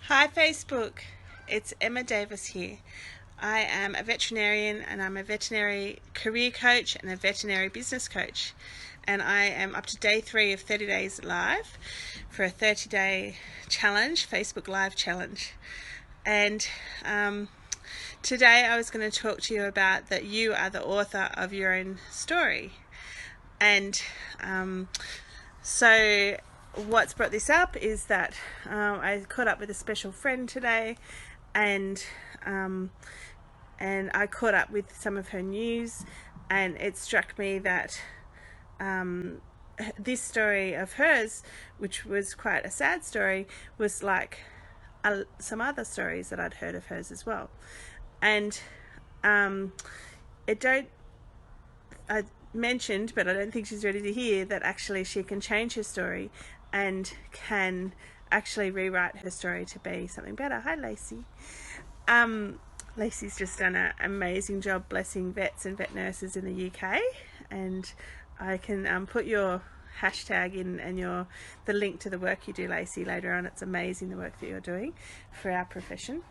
Hi Facebook, it's Emma Davis here. I am a veterinarian and I'm a veterinary career coach and a veterinary business coach. And I am up to day 3 of 30 days live for a 30-day challenge, Facebook Live challenge. And today I was going to talk to you about that you are the author of your own story. And so what's brought this up is that I caught up with a special friend today, and I caught up with some of her news, and it struck me that this story of hers, which was quite a sad story, was like some other stories that I'd heard of hers as well, and it don't. I mentioned, but I don't think she's ready to hear that actually she can change her story and can actually rewrite her story to be something better. Hi, Lacey. Lacey's just done an amazing job blessing vets and vet nurses in the UK, and I can put your hashtag in and the link to the work you do, Lacey, later on. It's amazing the work that you're doing for our profession.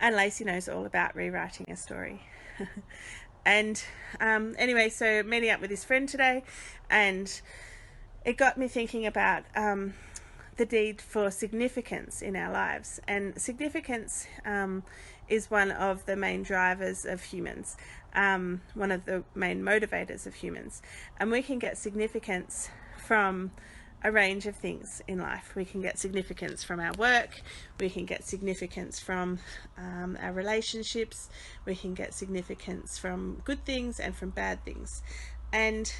And Lacey knows all about rewriting a story. And anyway, so meeting up with this friend today, and it got me thinking about the need for significance in our lives. And significance is one of the main drivers of humans, one of the main motivators of humans. And we can get significance from a range of things in life. We can get significance from our work, we can get significance from our relationships, we can get significance from good things and from bad things. And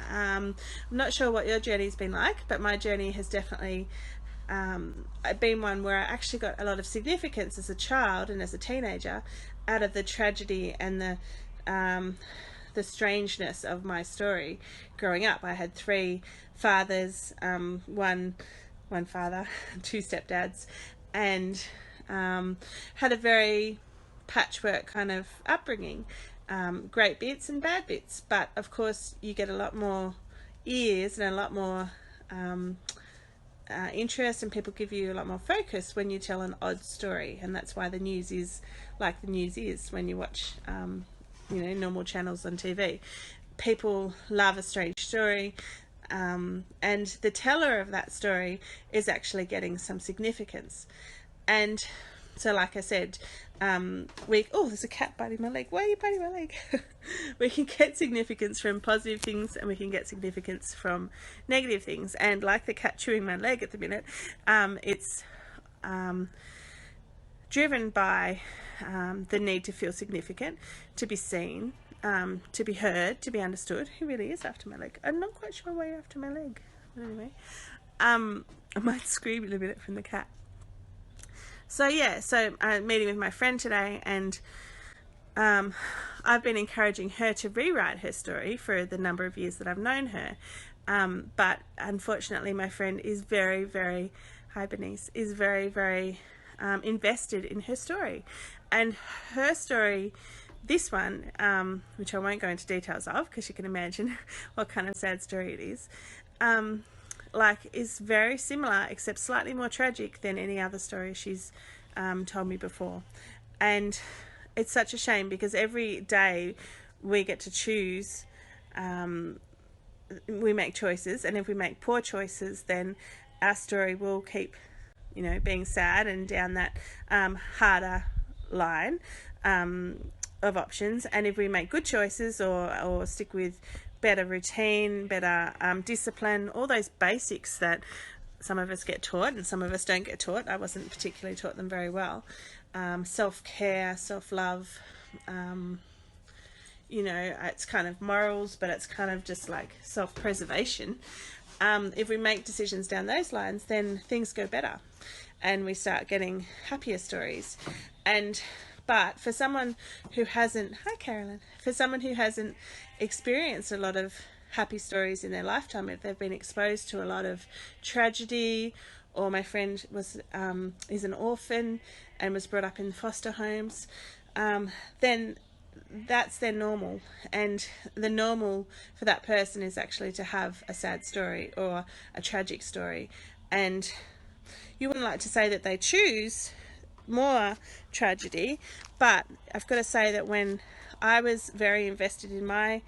I'm not sure what your journey's been like, but my journey has definitely been one where I actually got a lot of significance as a child and as a teenager out of the tragedy and the strangeness of my story growing up. I had 3 fathers, one father, 2 stepdads, and had a very patchwork kind of upbringing. Great bits and bad bits, but of course you get a lot more ears and a lot more interest, and people give you a lot more focus when you tell an odd story. And that's why the news is like the news is when you watch normal channels on TV. People love a strange story, and the teller of that story is actually getting some significance. And so, like I said, there's a cat biting my leg. Why are you biting my leg? We can get significance from positive things, and we can get significance from negative things. And like the cat chewing my leg at the minute, it's driven by the need to feel significant, to be seen, to be heard, to be understood. Who really is after my leg? I'm not quite sure why you're after my leg. But anyway, I might scream in a minute from the cat. So I'm meeting with my friend today, and I've been encouraging her to rewrite her story for the number of years that I've known her. But unfortunately, my friend is very, very, hi Bernice, is very, very invested in her story. And her story, this one, which I won't go into details of because you can imagine what kind of sad story it is, is very similar except slightly more tragic than any other story she's told me before. And it's such a shame because every day we get to choose, we make choices, and if we make poor choices, then our story will keep being sad and down that harder line of options. And if we make good choices or stick with better routine, better discipline, all those basics that some of us get taught and some of us don't get taught. I wasn't particularly taught them very well. Self-care, self-love, it's kind of morals, but it's kind of just like self-preservation. If we make decisions down those lines, then things go better and we start getting happier stories. But for someone who hasn't, hi Carolyn, for someone who hasn't experienced a lot of happy stories in their lifetime, if they've been exposed to a lot of tragedy, or my friend is an orphan and was brought up in foster homes, then that's their normal. And the normal for that person is actually to have a sad story or a tragic story. And you wouldn't like to say that they choose more tragedy, but I've got to say that when I was very invested in my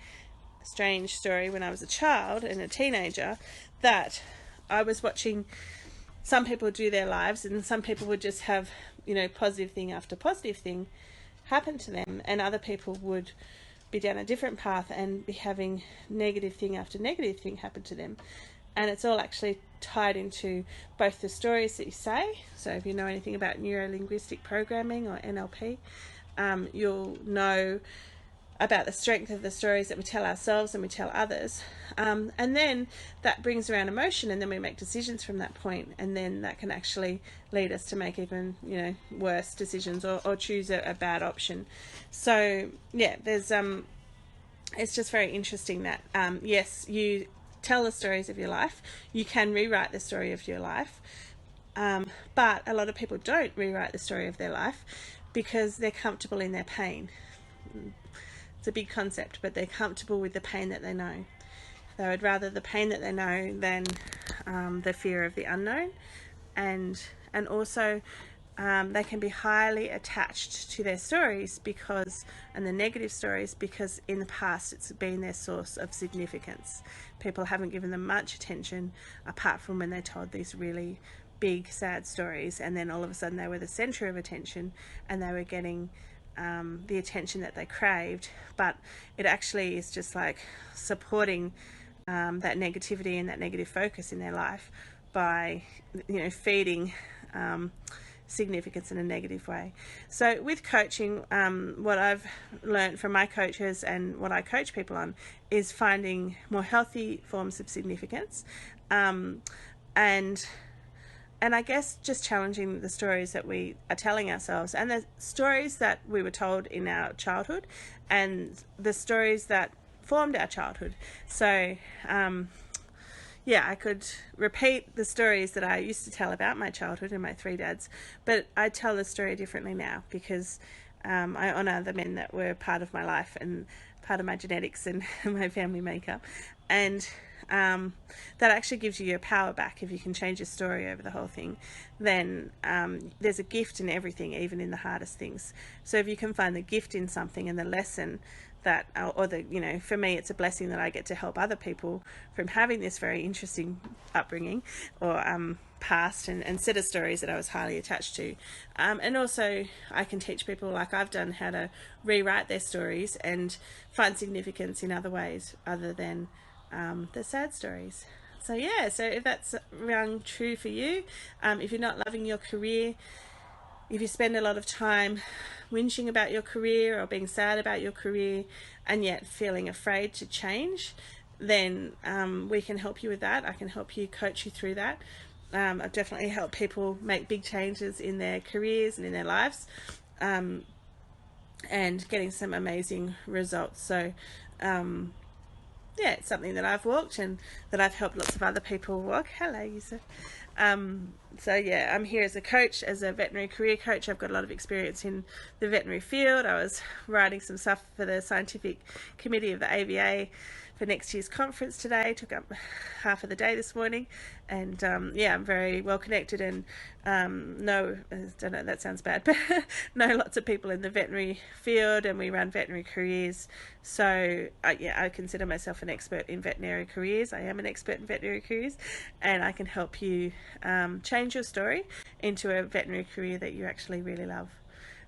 strange story when I was a child and a teenager, that I was watching some people do their lives, and some people would just have, you know, positive thing after positive thing happen to them, and other people would be down a different path and be having negative thing after negative thing happen to them. And it's all actually tied into both the stories that you say. So if you know anything about neuro-linguistic programming or NLP, you'll know about the strength of the stories that we tell ourselves and we tell others. And then that brings around emotion, and then we make decisions from that point, and then that can actually lead us to make even, you know, worse decisions, or choose a bad option. So yeah, there's it's just very interesting that yes, you tell the stories of your life, you can rewrite the story of your life, but a lot of people don't rewrite the story of their life because they're comfortable in their pain. It's a big concept, but they're comfortable with the pain that they know. They would rather the pain that they know than the fear of the unknown. And also they can be highly attached to their stories and the negative stories, because in the past it's been their source of significance. People haven't given them much attention apart from when they told these really big sad stories, and then all of a sudden they were the center of attention and they were getting the attention that they craved. But it actually is just like supporting that negativity and that negative focus in their life by, you know, feeding significance in a negative way. So with coaching, what I've learned from my coaches and what I coach people on is finding more healthy forms of significance, and I guess just challenging the stories that we are telling ourselves, and the stories that we were told in our childhood, and the stories that formed our childhood. So yeah, I could repeat the stories that I used to tell about my childhood and my three dads, but I tell the story differently now because I honour the men that were part of my life and part of my genetics and my family makeup. And that actually gives you your power back. If you can change your story over the whole thing, then there's a gift in everything, even in the hardest things. So if you can find the gift in something and the lesson that, or the, you know, for me it's a blessing that I get to help other people from having this very interesting upbringing or past and set of stories that I was highly attached to, and also I can teach people, like I've done, how to rewrite their stories and find significance in other ways other than the sad stories. So yeah, so if that's rung true for you, if you're not loving your career, if you spend a lot of time whinging about your career or being sad about your career and yet feeling afraid to change, then we can help you with that. I can help you, coach you through that. I've definitely helped people make big changes in their careers and in their lives, and getting some amazing results. So yeah, it's something that I've walked and that I've helped lots of other people walk. Hello, Yusuf. So yeah, I'm here as a coach, as a veterinary career coach. I've got a lot of experience in the veterinary field. I was writing some stuff for the scientific committee of the AVA for next year's conference today. Took up half of the day this morning, and yeah, I'm very well connected and know, I don't know, that sounds bad, but know lots of people in the veterinary field, and we run veterinary careers. So yeah, I consider myself an expert in veterinary careers. I am an expert in veterinary careers, and I can help you change your story into a veterinary career that you actually really love.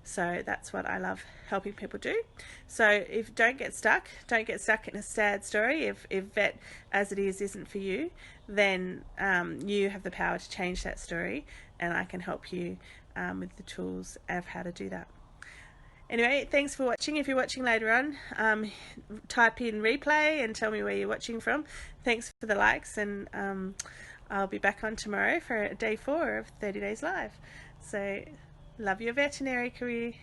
So that's what I love helping people do. So don't get stuck in a sad story. If vet as it is isn't for you, then you have the power to change that story, and I can help you with the tools of how to do that. Anyway, thanks for watching. If you're watching later on, type in replay and tell me where you're watching from. Thanks for the likes, and I'll be back on tomorrow for day 4 of 30 Days Live. So love your veterinary career.